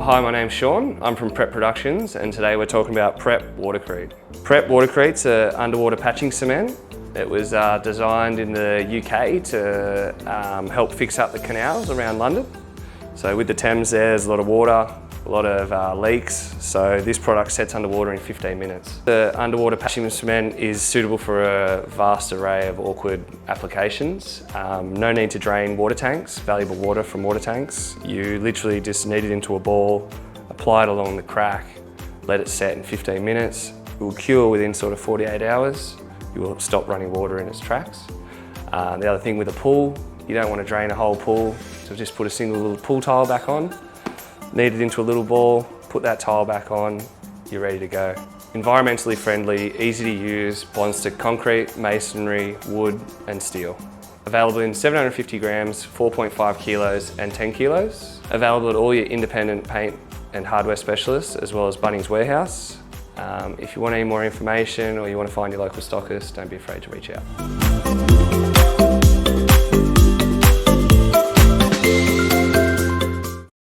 Hi, my name's Sean. I'm from Prep Productions, and today we're talking about Prep Watercrete. Prep Watercrete's an underwater patching cement. It was designed in the UK to help fix up the canals around London. So with the Thames there's a lot of water, a lot of leaks, so this product sets underwater in 15 minutes. The underwater patching cement is suitable for a vast array of awkward applications. No need to drain water tanks, valuable water from water tanks. You literally just knead it into a ball, apply it along the crack, let it set in 15 minutes. It will cure within sort of 48 hours. You will stop running water in its tracks. The other thing with a pool, you don't want to drain a whole pool, so just put a single little pool tile back on, knead it into a little ball, put that tile back on, you're ready to go. Environmentally friendly, easy to use, bonds to concrete, masonry, wood and steel. Available in 750 grams, 4.5 kilos and 10 kilos. Available at all your independent paint and hardware specialists as well as Bunnings Warehouse. If you want any more information or you want to find your local stockist, don't be afraid to reach out.